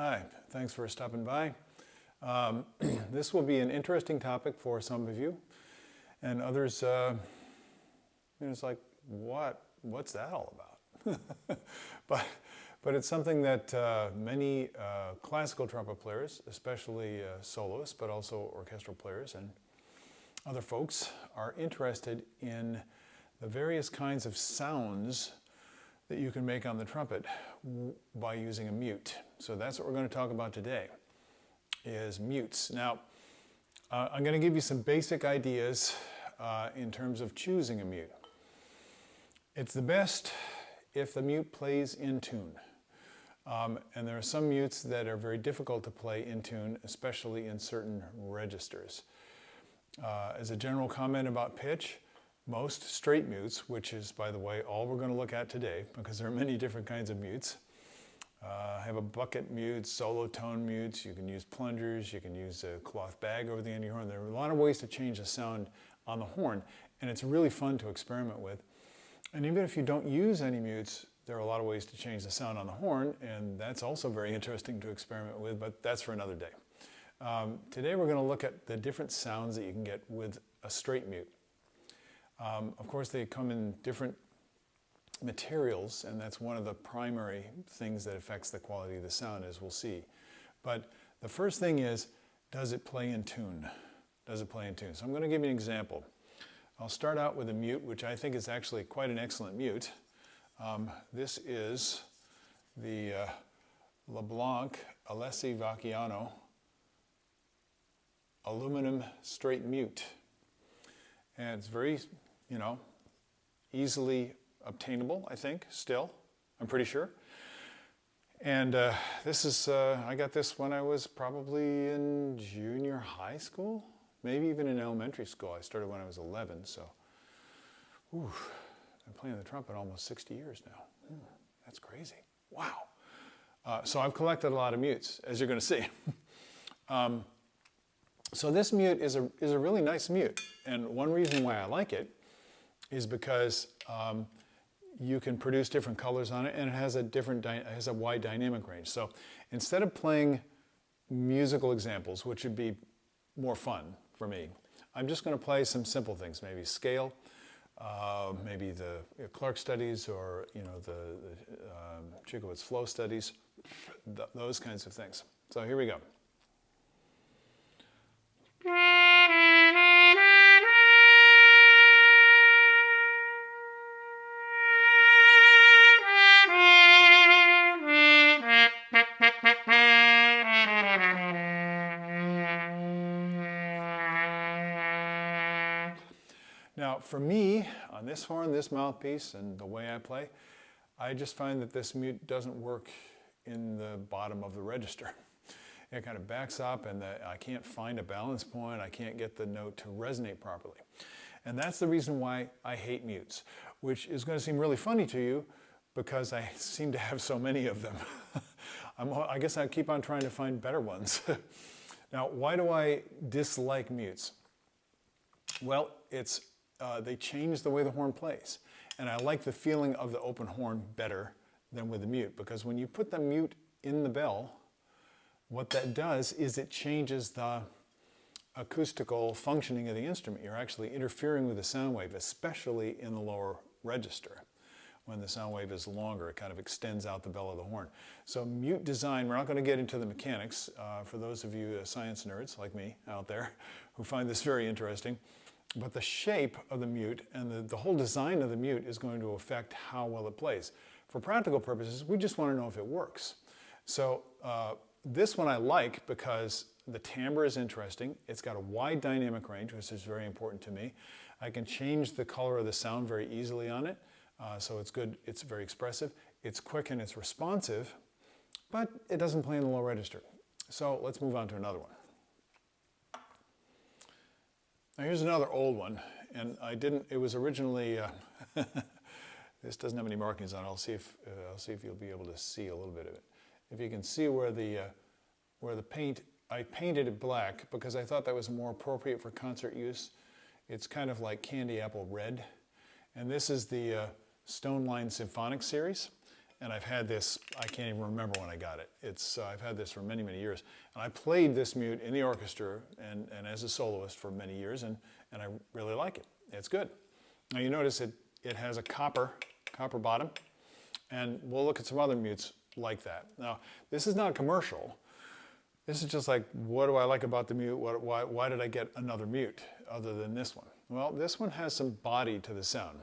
Hi, thanks for stopping by. This will be an interesting topic for some of you, and others, it's like, what's that all about? but it's something that many classical trumpet players, especially soloists, but also orchestral players and other folks, are interested in the various kinds of sounds that you can make on the trumpet by using a mute. So that's what we're going to talk about today, is mutes. Now, I'm going to give you some basic ideas in terms of choosing a mute. It's the best if the mute plays in tune. And there are some mutes that are very difficult to play in tune, especially in certain registers. As a general comment about pitch, most straight mutes, which is, by the way, all we're going to look at today, because there are many different kinds of mutes. Have a bucket mute, solo tone mutes, you can use plungers, you can use a cloth bag over the end of your horn. There are a lot of ways to change the sound on the horn, and it's really fun to experiment with. And even if you don't use any mutes, there are a lot of ways to change the sound on the horn, and that's also very interesting to experiment with, but that's for another day. Today we're going to look at the different sounds that you can get with a straight mute. Of course, they come in different materials, and that's one of the primary things that affects the quality of the sound, as we'll see. But the first thing is, does it play in tune? Does it play in tune? So I'm going to give you an example. I'll start out with a mute, which I think is actually quite an excellent mute. This is the Leblanc Alessi Vacchiano aluminum straight mute. And it's very, easily obtainable, I think, still. I'm pretty sure. And this is, I got this when I was probably in junior high school, maybe even in elementary school. I started when I was 11, so I've been playing the trumpet almost 60 years now. That's crazy. Wow. So I've collected a lot of mutes, as you're going to see. So this mute is a really nice mute, and one reason why I like it is because you can produce different colors on it, and it has a wide dynamic range. So instead of playing musical examples, which would be more fun for me, I'm just going to play some simple things, maybe scale, maybe the Clark studies, or the Chikowitz flow studies, those kinds of things. So here we go. Now, for me, on this horn, this mouthpiece, and the way I play, I just find that this mute doesn't work in the bottom of the register. It kind of backs up, and I can't find a balance point. I can't get the note to resonate properly. And that's the reason why I hate mutes, which is going to seem really funny to you because I seem to have so many of them. I guess I keep on trying to find better ones. Now, why do I dislike mutes? Well, they change the way the horn plays. And I like the feeling of the open horn better than with the mute, because when you put the mute in the bell, what that does is it changes the acoustical functioning of the instrument. You're actually interfering with the sound wave, especially in the lower register. When the sound wave is longer, it kind of extends out the bell of the horn. So mute design, we're not going to get into the mechanics. For those of you science nerds like me out there who find this very interesting, but the shape of the mute and the whole design of the mute is going to affect how well it plays. For practical purposes, we just want to know if it works. So this one I like because the timbre is interesting. It's got a wide dynamic range, which is very important to me. I can change the color of the sound very easily on it, so it's good. It's very expressive. It's quick and it's responsive, but it doesn't play in the low register. So let's move on to another one. Now here's another old one, and it was originally, this doesn't have any markings on it. I'll see if you'll be able to see a little bit of it. If you can see where the paint, I painted it black because I thought that was more appropriate for concert use. It's kind of like candy apple red. And this is the Stonelined Symphonic series. and I've had this, I can't even remember when I got it. I've had this for many, many years. And I played this mute in the orchestra and as a soloist for many years, and I really like it. It's good. Now you notice it has a copper bottom, and we'll look at some other mutes like that. Now, this is not commercial. This is just like, what do I like about the mute? Why did I get another mute other than this one? Well, this one has some body to the sound.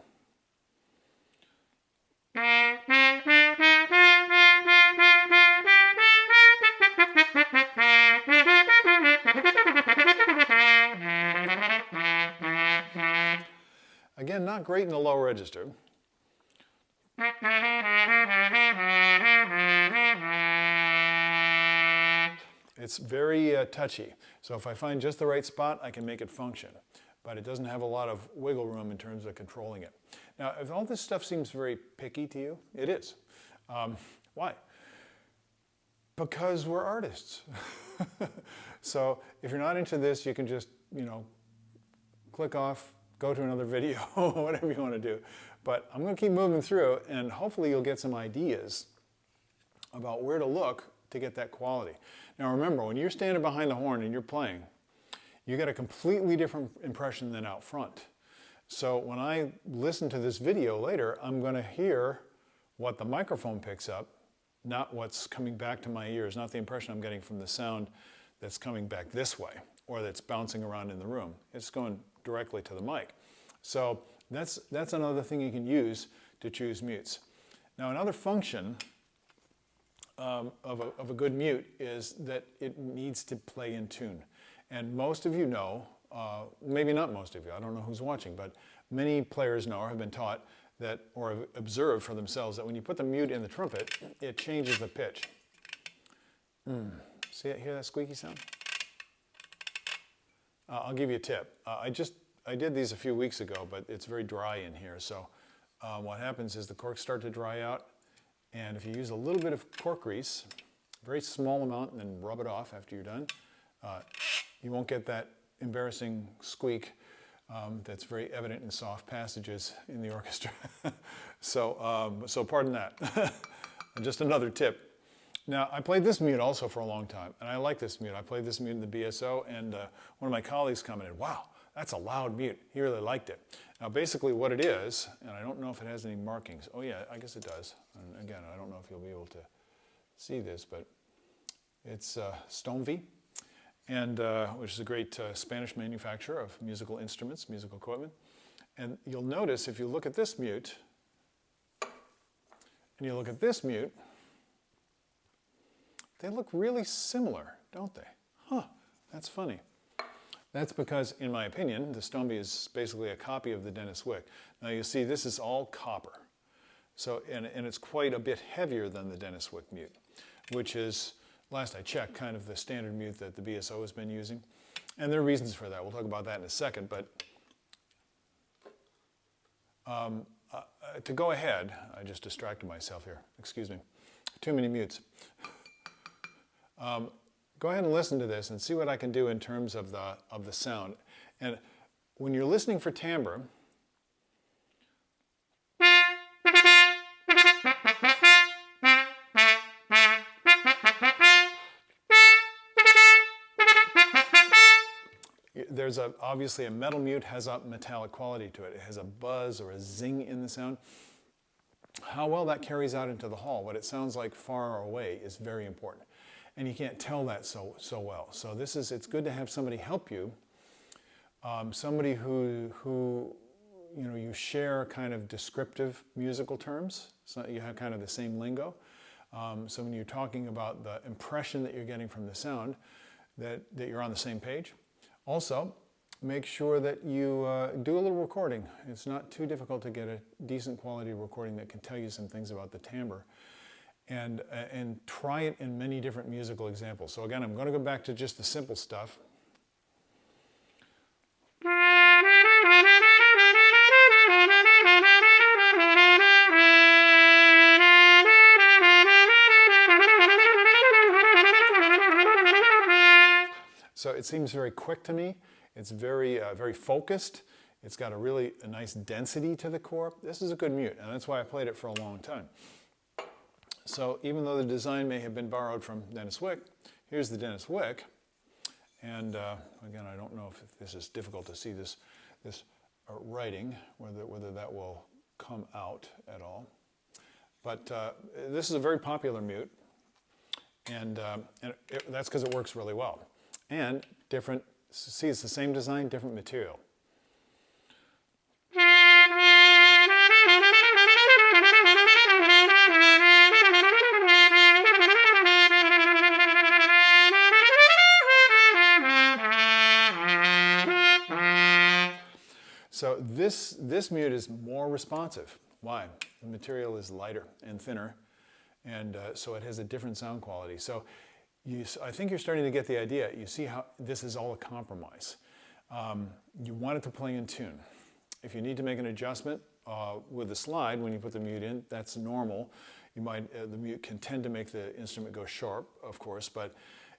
Again, not great in the low register. It's very touchy. So if I find just the right spot, I can make it function. But it doesn't have a lot of wiggle room in terms of controlling it. Now, if all this stuff seems very picky to you, it is. Why? Because we're artists. So if you're not into this, you can just, click off, go to another video, whatever you want to do. But I'm going to keep moving through, and hopefully you'll get some ideas about where to look to get that quality. Now remember, when you're standing behind the horn and you're playing, you get a completely different impression than out front. So when I listen to this video later, I'm going to hear what the microphone picks up, not what's coming back to my ears, not the impression I'm getting from the sound that's coming back this way or that's bouncing around in the room. It's going directly to the mic. So that's another thing you can use to choose mutes. Now another function of a good mute is that it needs to play in tune. And most of you know, maybe not most of you, I don't know who's watching, but many players know or have been taught that, or have observed for themselves, that when you put the mute in the trumpet, it changes the pitch. See it, hear that squeaky sound? I'll give you a tip. I did these a few weeks ago, but it's very dry in here. So what happens is the corks start to dry out, and if you use a little bit of cork grease, a very small amount, and then rub it off after you're done, you won't get that embarrassing squeak that's very evident in soft passages in the orchestra. So pardon that. Just another tip. Now, I played this mute also for a long time, and I like this mute. I played this mute in the BSO, and one of my colleagues commented, wow, that's a loud mute. He really liked it. Now, basically what it is, and I don't know if it has any markings. Oh yeah, I guess it does. And again, I don't know if you'll be able to see this, but it's Stomvi, and which is a great Spanish manufacturer of musical instruments, musical equipment. And you'll notice if you look at this mute, and you look at this mute, they look really similar, don't they? Huh, that's funny. That's because, in my opinion, the Stomvi is basically a copy of the Dennis Wick. Now you see, this is all copper. So, and it's quite a bit heavier than the Dennis Wick mute, which is, last I checked, kind of the standard mute that the BSO has been using. And there are reasons for that. We'll talk about that in a second. But to go ahead, I just distracted myself here. Excuse me. Too many mutes. Go ahead and listen to this and see what I can do in terms of the sound. And when you're listening for timbre, there's obviously a metal mute has a metallic quality to it. It has a buzz or a zing in the sound. How well that carries out into the hall, what it sounds like far away, is very important. And you can't tell that so well. So it's good to have somebody help you, somebody who you share kind of descriptive musical terms, so you have kind of the same lingo. So when you're talking about the impression that you're getting from the sound, that you're on the same page. Also, make sure that you do a little recording. It's not too difficult to get a decent quality recording that can tell you some things about the timbre. And try it in many different musical examples. So again, I'm going to go back to just the simple stuff. So it seems very quick to me. It's very focused. It's got a nice density to the core. This is a good mute, and that's why I played it for a long time. So even though the design may have been borrowed from Dennis Wick, here's the Dennis Wick. And again, I don't know if this is difficult to see this writing, whether that will come out at all. But this is a very popular mute, and that's because it works really well. And different, see, it's the same design, different material. So this mute is more responsive. Why? The material is lighter and thinner, and so it has a different sound quality. So I think you're starting to get the idea. You see how this is all a compromise. You want it to play in tune. If you need to make an adjustment with the slide when you put the mute in, that's normal. You might the mute can tend to make the instrument go sharp, of course, but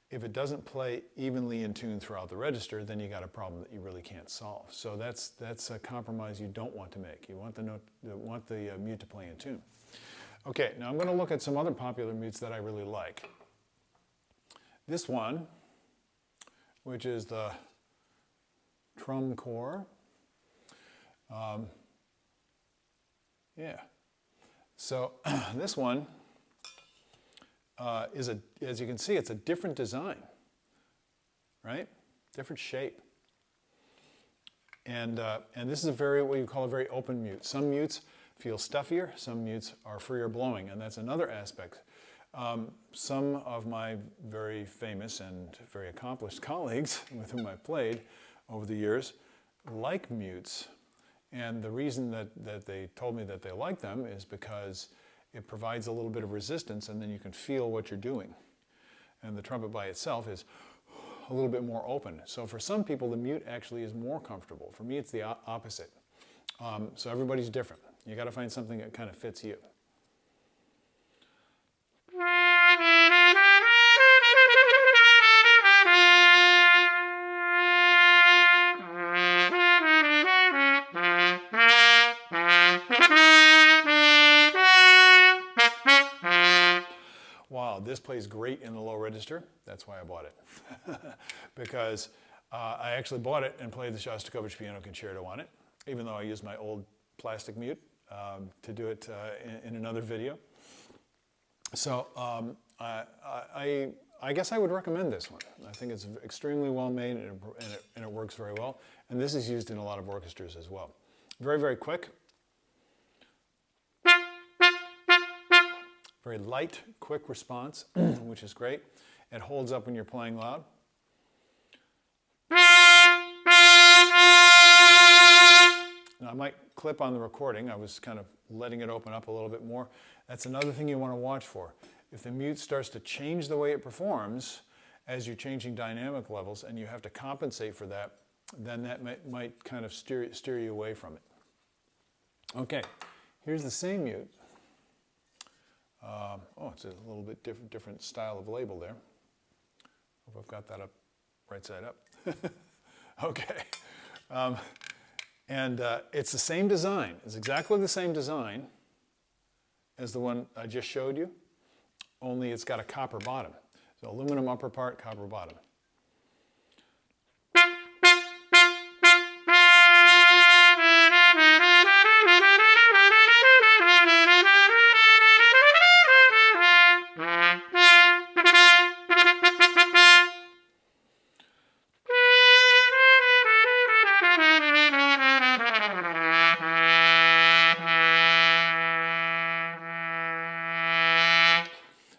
if it doesn't play evenly in tune throughout the register, then you got a problem that you really can't solve. So that's a compromise you don't want to make. You want the mute to play in tune. Okay, now I'm going to look at some other popular mutes that I really like. This one, which is the TrumCor. Yeah. So this one as you can see, it's a different design, right? Different shape. And this is what you call a very open mute. Some mutes feel stuffier, some mutes are freer blowing, and that's another aspect. Some of my very famous and very accomplished colleagues with whom I've played over the years like mutes, and the reason that they told me that they like them is because it provides a little bit of resistance, and then you can feel what you're doing. And the trumpet by itself is a little bit more open. So for some people, the mute actually is more comfortable. For me, it's the opposite. So everybody's different. You got to find something that kind of fits you. Wow, this plays great in the low register. That's why I bought it. Because I actually bought it and played the Shostakovich Piano Concerto on it, even though I used my old plastic mute to do it in another video. So I guess I would recommend this one. I think it's extremely well made and it works very well. And this is used in a lot of orchestras as well. Very, very quick. Very light, quick response, which is great. It holds up when you're playing loud. Now I might clip on the recording. I was kind of letting it open up a little bit more. That's another thing you want to watch for. If the mute starts to change the way it performs as you're changing dynamic levels and you have to compensate for that, then that might kind of steer you away from it. Okay, here's the same mute. It's a little bit different style of label there. Hope I've got that up right side up. Okay. It's the same design. It's exactly the same design as the one I just showed you, only it's got a copper bottom. So aluminum upper part, copper bottom.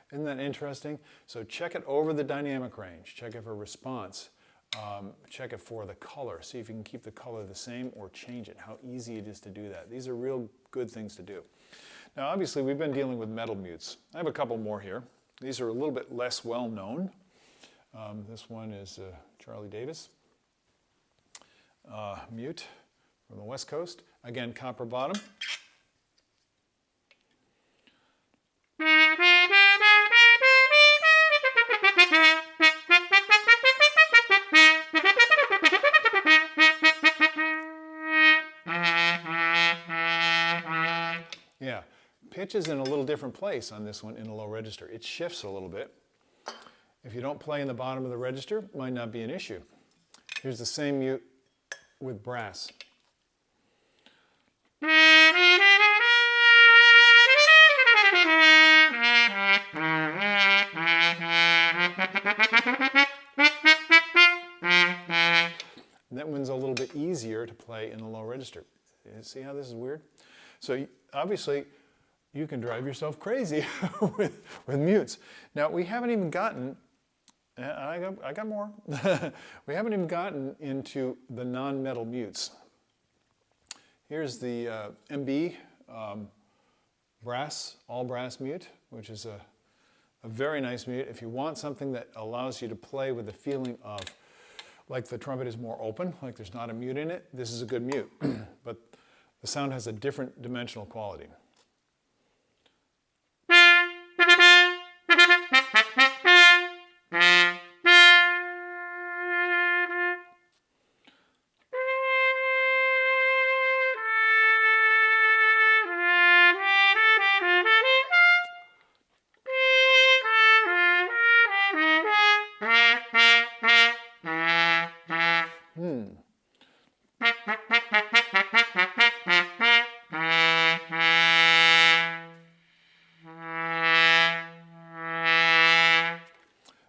Isn't that interesting? So check it over the dynamic range. Check it for response. Check it for the color. See if you can keep the color the same or change it. How easy it is to do that. These are real good things to do. Now obviously we've been dealing with metal mutes. I have a couple more here. These are a little bit less well known. This one is Charlie Davis mute from the West Coast. Again, copper bottom. pitch is in a little different place on this one in a low register. It shifts a little bit. If you don't play in the bottom of the register, it might not be an issue. Here's the same mute with brass. And that one's a little bit easier to play in the low register. See how this is weird? So obviously, you can drive yourself crazy with mutes. Now, we haven't even gotten, I got more. We haven't even gotten into the non-metal mutes. Here's the MB brass, all brass mute, which is a very nice mute. If you want something that allows you to play with the feeling of like the trumpet is more open, like there's not a mute in it, this is a good mute. But the sound has a different dimensional quality.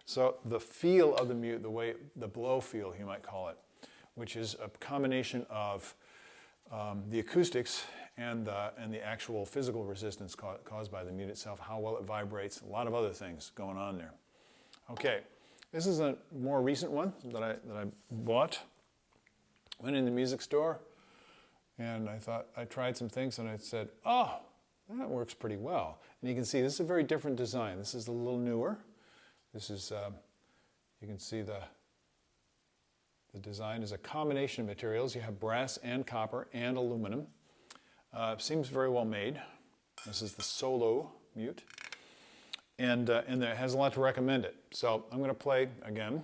So the feel of the mute, the blow feel, you might call it, which is a combination of the acoustics and the actual physical resistance caused by the mute itself, how well it vibrates, a lot of other things going on there. Okay, this is a more recent one that I bought. Went in the music store, and I tried some things, and I said, oh, that works pretty well. And you can see this is a very different design. This is a little newer. This is, you can see the design is a combination of materials. You have brass and copper and aluminum. Seems very well made. This is the Soulo mute. And it has a lot to recommend it. So I'm going to play again.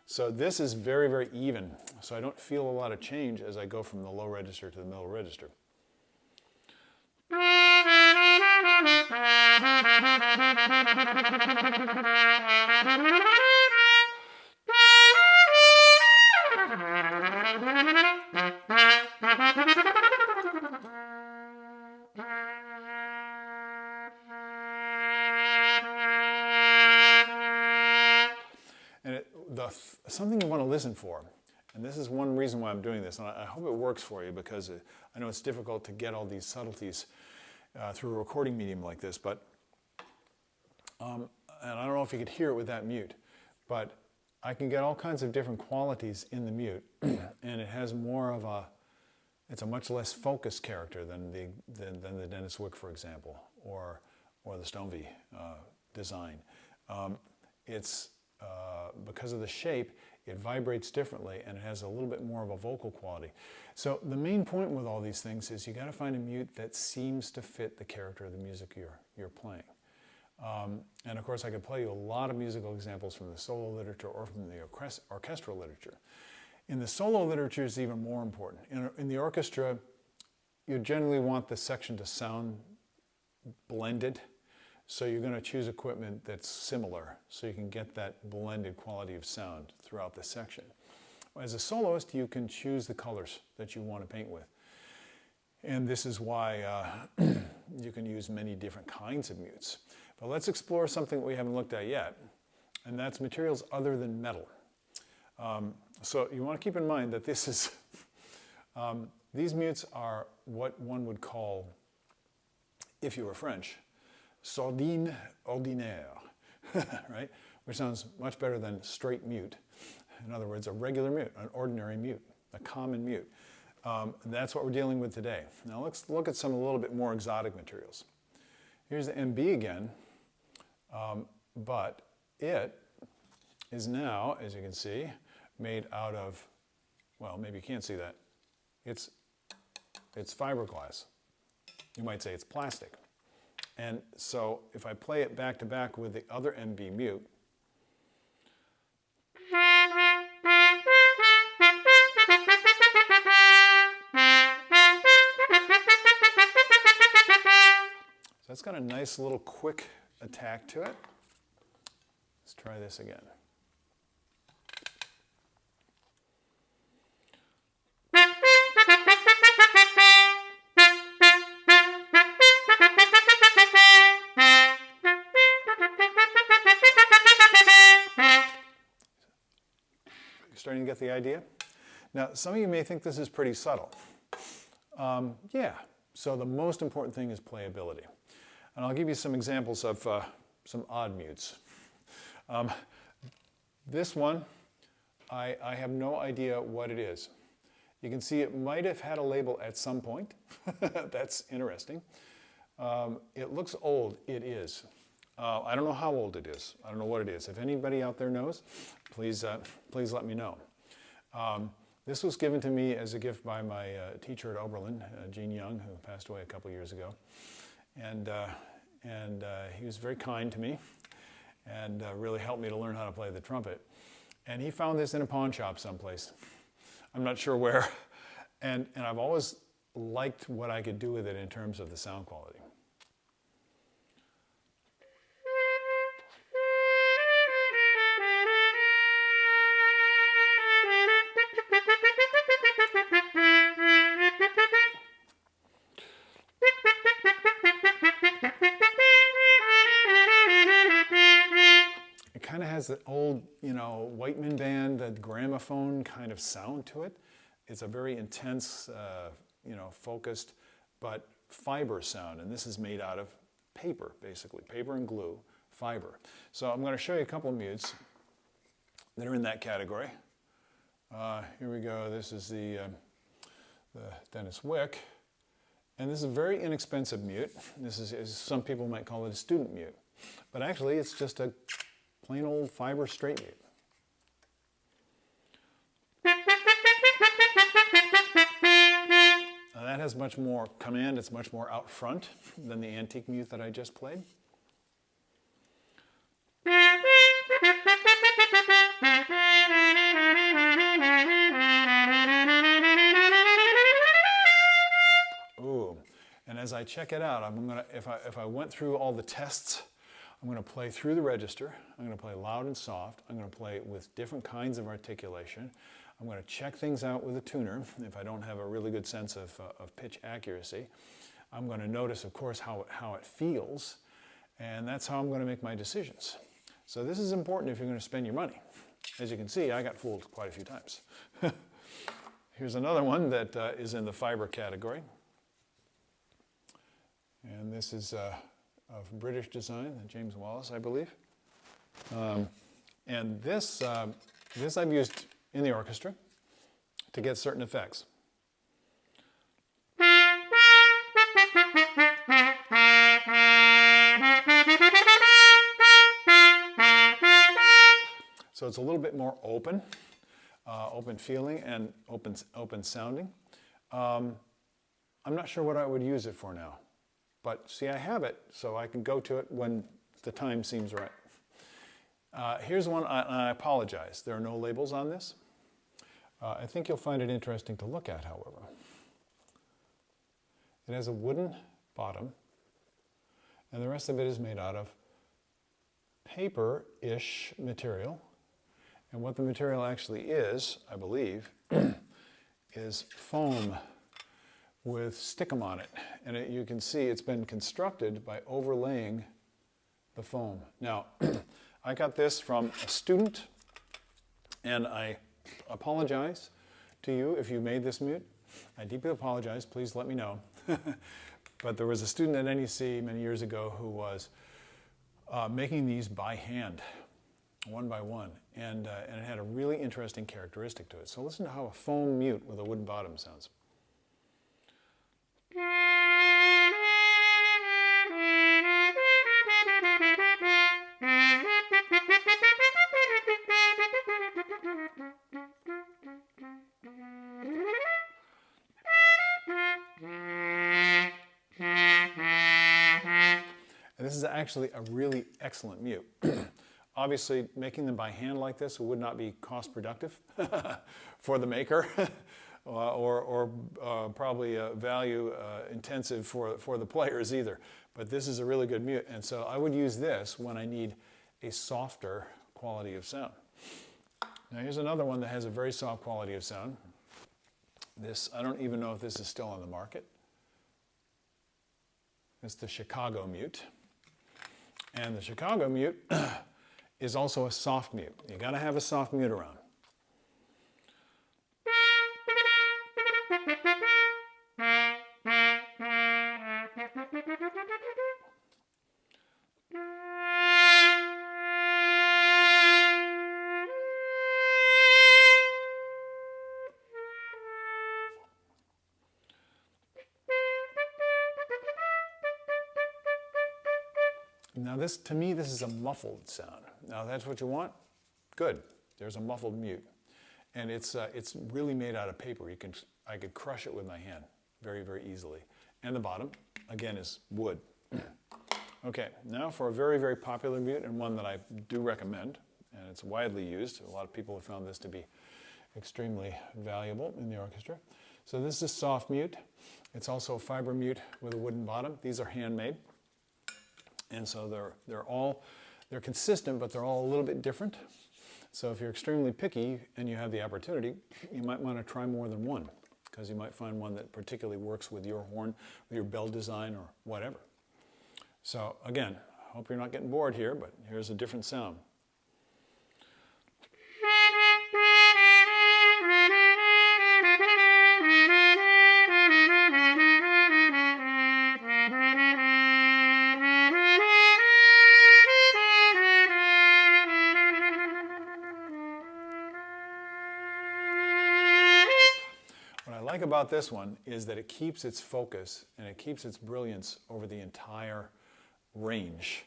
So this is very, very even. So I don't feel a lot of change as I go from the low register to the middle register. And something you want to listen for, and this is one reason why I'm doing this, and I hope it works for you, because I know it's difficult to get all these subtleties through a recording medium like this, but and I don't know if you could hear it with that mute, but I can get all kinds of different qualities in the mute, and it has more of it's a much less focused character than the Dennis Wick, for example, or the Stomvi design. It's because of the shape, it vibrates differently, and it has a little bit more of a vocal quality. So the main point with all these things is you got to find a mute that seems to fit the character of the music you're playing. And of course, I could play you a lot of musical examples from the solo literature or from the orchestral literature. In the solo literature, it's even more important. In the orchestra, you generally want the section to sound blended. So you're going to choose equipment that's similar so you can get that blended quality of sound throughout the section. As a soloist, you can choose the colors that you want to paint with. And this is why you can use many different kinds of mutes. But let's explore something we haven't looked at yet, and that's materials other than metal. So you want to keep in mind that this is, these mutes are what one would call, if you were French, sourdine ordinaire, right? Which sounds much better than straight mute. In other words, a regular mute, an ordinary mute, a common mute. That's what we're dealing with today. Now let's look at some a little bit more exotic materials. Here's the MB again, but it is now, as you can see, made out of, well, maybe you can't see that. It's fiberglass. You might say it's plastic. And so if I play it back to back with the other MB mute, that's got a nice little quick attack to it. Let's try this again. Starting to get the idea? Now, some of you may think this is pretty subtle. Yeah, so the most important thing is playability. And I'll give you some examples of some odd mutes. This one, I have no idea what it is. You can see it might have had a label at some point. That's interesting. It looks old. It is. I don't know how old it is. I don't know what it is. If anybody out there knows, please let me know. This was given to me as a gift by my teacher at Oberlin, Gene Young, who passed away a couple years ago. And he was very kind to me and really helped me to learn how to play the trumpet. And he found this in a pawn shop someplace. I'm not sure where. And I've always liked what I could do with it in terms of the sound quality. Has the old, Whiteman band, the gramophone kind of sound to it. It's a very intense, focused, but fiber sound. And this is made out of paper, basically. Paper and glue, fiber. So I'm going to show you a couple of mutes that are in that category. Here we go. This is the Dennis Wick. And this is a very inexpensive mute. This is, some people might call it a student mute. But actually, it's just a plain old fiber straight mute. Now that has much more command, it's much more out front than the antique mute that I just played. Ooh, and as I check it out, I'm gonna, if I went through all the tests, I'm going to play through the register. I'm going to play loud and soft. I'm going to play with different kinds of articulation. I'm going to check things out with a tuner if I don't have a really good sense of pitch accuracy. I'm going to notice, of course, how it feels, and that's how I'm going to make my decisions. So this is important if you're going to spend your money. As you can see, I got fooled quite a few times. Here's another one that is in the fiber category. And this is of British design, James Wallace, I believe. And this I've used in the orchestra to get certain effects. So it's a little bit more open, open feeling and open sounding. I'm not sure what I would use it for now. But see, I have it, so I can go to it when the time seems right. Here's one, I apologize. There are no labels on this. I think you'll find it interesting to look at, however. It has a wooden bottom, and the rest of it is made out of paper-ish material. And what the material actually is, I believe, is foam with stickum on it. And you can see it's been constructed by overlaying the foam. Now, I got this from a student, and I apologize to you if you made this mute. I deeply apologize. Please let me know. But there was a student at NEC many years ago who was making these by hand, one by one, and it had a really interesting characteristic to it. So listen to how a foam mute with a wooden bottom sounds. And this is actually a really excellent mute. Obviously, making them by hand like this would not be cost productive for the maker. or probably value intensive for the players either. But this is a really good mute, and so I would use this when I need a softer quality of sound. Now here's another one that has a very soft quality of sound. This, I don't even know if this is still on the market. It's the Chicago mute. And the Chicago mute is also a soft mute. You got to have a soft mute around. Now this, to me, this is a muffled sound. Now that's what you want? Good. There's a muffled mute. And it's really made out of paper. I could crush it with my hand very, very easily. And the bottom, again, is wood. Okay, now for a very, very popular mute, and one that I do recommend, and it's widely used. A lot of people have found this to be extremely valuable in the orchestra. So this is a soft mute. It's also a fiber mute with a wooden bottom. These are handmade. And so they're consistent, but they're all a little bit different. So if you're extremely picky and you have the opportunity, you might want to try more than one, because you might find one that particularly works with your horn, with your bell design, or whatever. So again, I hope you're not getting bored here, but here's a different sound. About this one is that it keeps its focus and it keeps its brilliance over the entire range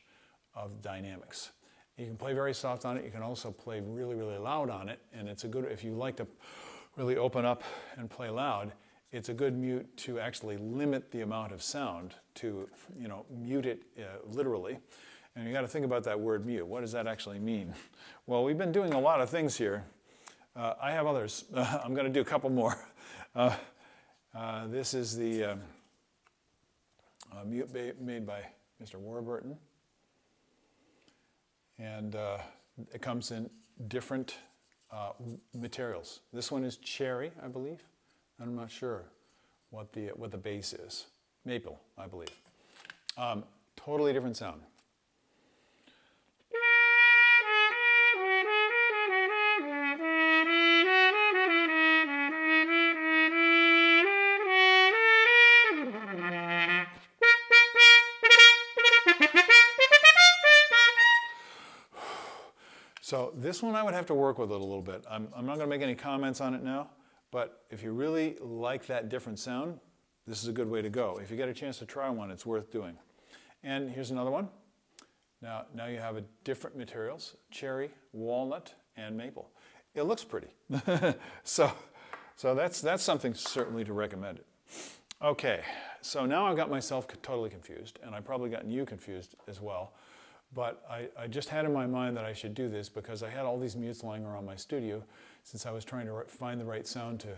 of dynamics. You can play very soft on it. You can also play really, really loud on it, and it's a good, if you like to really open up and play loud, it's a good mute to actually limit the amount of sound, to, you know, mute it literally. And you got to think about that word mute. What does that actually mean? Well, we've been doing a lot of things here. I have others. I'm going to do a couple more. This is the mute made by Mr. Warburton, and it comes in different materials. This one is cherry, I believe. I'm not sure what the base is. Maple, I believe. Totally different sound. So this one I would have to work with it a little bit. I'm not going to make any comments on it now, but if you really like that different sound, this is a good way to go. If you get a chance to try one, it's worth doing. And here's another one. Now you have a different materials, cherry, walnut, and maple. It looks pretty. so that's something certainly to recommend it. Okay, so now I've got myself totally confused, and I've probably gotten you confused as well. But I just had in my mind that I should do this because I had all these mutes lying around my studio since I was trying to find the right sound to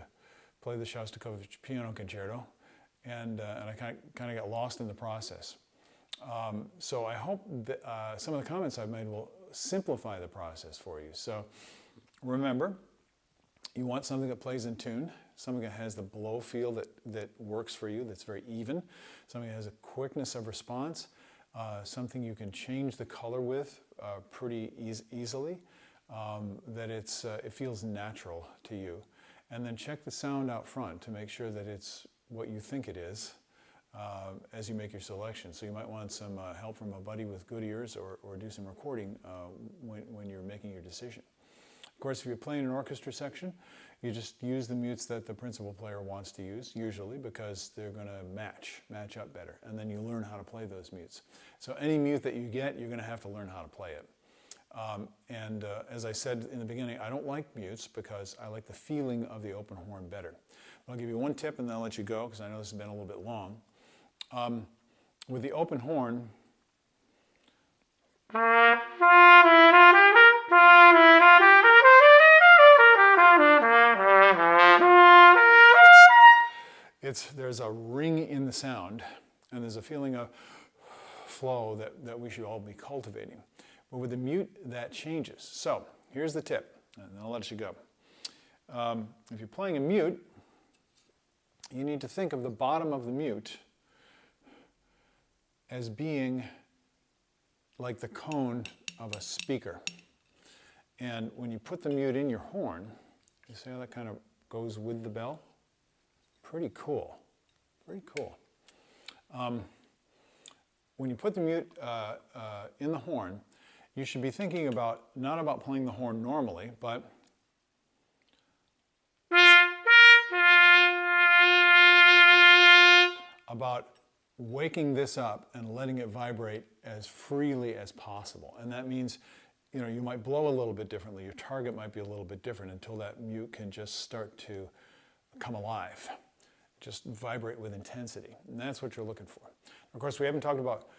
play the Shostakovich Piano Concerto, and I kind of got lost in the process. So I hope that some of the comments I've made will simplify the process for you. So remember, you want something that plays in tune, something that has the blow feel that works for you, that's very even, something that has a quickness of response, something you can change the color with pretty easily, that it feels natural to you. And then check the sound out front to make sure that it's what you think it is as you make your selection. So you might want some help from a buddy with good ears, or do some recording when you're making your decision. Of course, if you're playing an orchestra section, you just use the mutes that the principal player wants to use, usually, because they're going to match up better. And then you learn how to play those mutes. So any mute that you get, you're going to have to learn how to play it. As I said in the beginning, I don't like mutes because I like the feeling of the open horn better. I'll give you one tip and then I'll let you go because I know this has been a little bit long. With the open horn, there's a ring in the sound, and there's a feeling of flow that we should all be cultivating. But with the mute, that changes. So here's the tip, and I'll let you go. If you're playing a mute, you need to think of the bottom of the mute as being like the cone of a speaker. And when you put the mute in your horn, you see how that kind of goes with the bell? Pretty cool. Pretty cool. When you put the mute in the horn, you should be thinking about, not about playing the horn normally, but about waking this up and letting it vibrate as freely as possible. And that means, you might blow a little bit differently. Your target might be a little bit different until that mute can just start to come alive. Just vibrate with intensity. And that's what you're looking for. Of course, we haven't talked about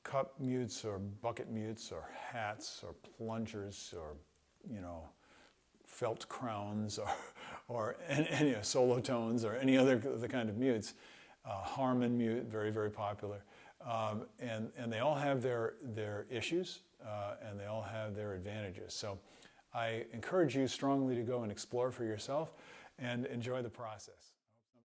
cup mutes or bucket mutes or hats or plungers or, felt crowns or any solo tones or any other the kind of mutes. Harmon mute, very, very popular. And they all have their issues and they all have their advantages. So I encourage you strongly to go and explore for yourself and enjoy the process.